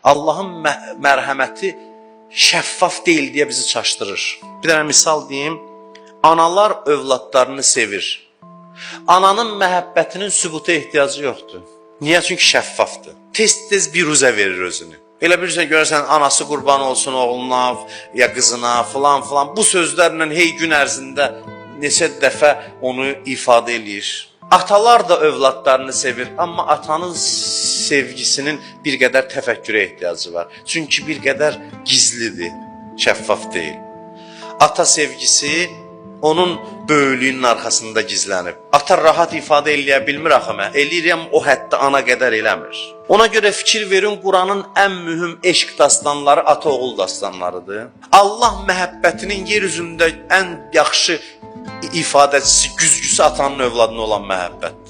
Allahın mərhəməti şəffaf deyil deyə bizi çaşdırır. Bir dənə misal deyim. Analar övladlarını sevir. Ananın məhəbbətinin sübuta ehtiyacı yoxdur. Niyə? Çünki şəffafdır. Tez-tez biruzə verir özünü. Elə bilirsən, görərsən, anası qurban olsun oğluna, ya qızına, filan. Bu sözlərlə hey gün ərzində neçə dəfə onu ifadə eləyir. Atalar da övladlarını sevir, amma atanın sevgisinin bir qədər təfəkkürə ehtiyacı var. Çünki bir qədər gizlidir, şəffaf deyil. Ata sevgisi onun böyüklüyünün arxasında gizlənib. Ata rahat ifadə eləyə bilmir axı mən. Eləyirəm, o hətta ana qədər eləmir. Ona görə fikir verin, Quranın ən mühüm eşq dastanları ata-oğul dastanlarıdır. Allah məhəbbətinin yer üzündə ən yaxşı ifadəçisi, güzgüsü atanın övladına olan məhəbbətdir.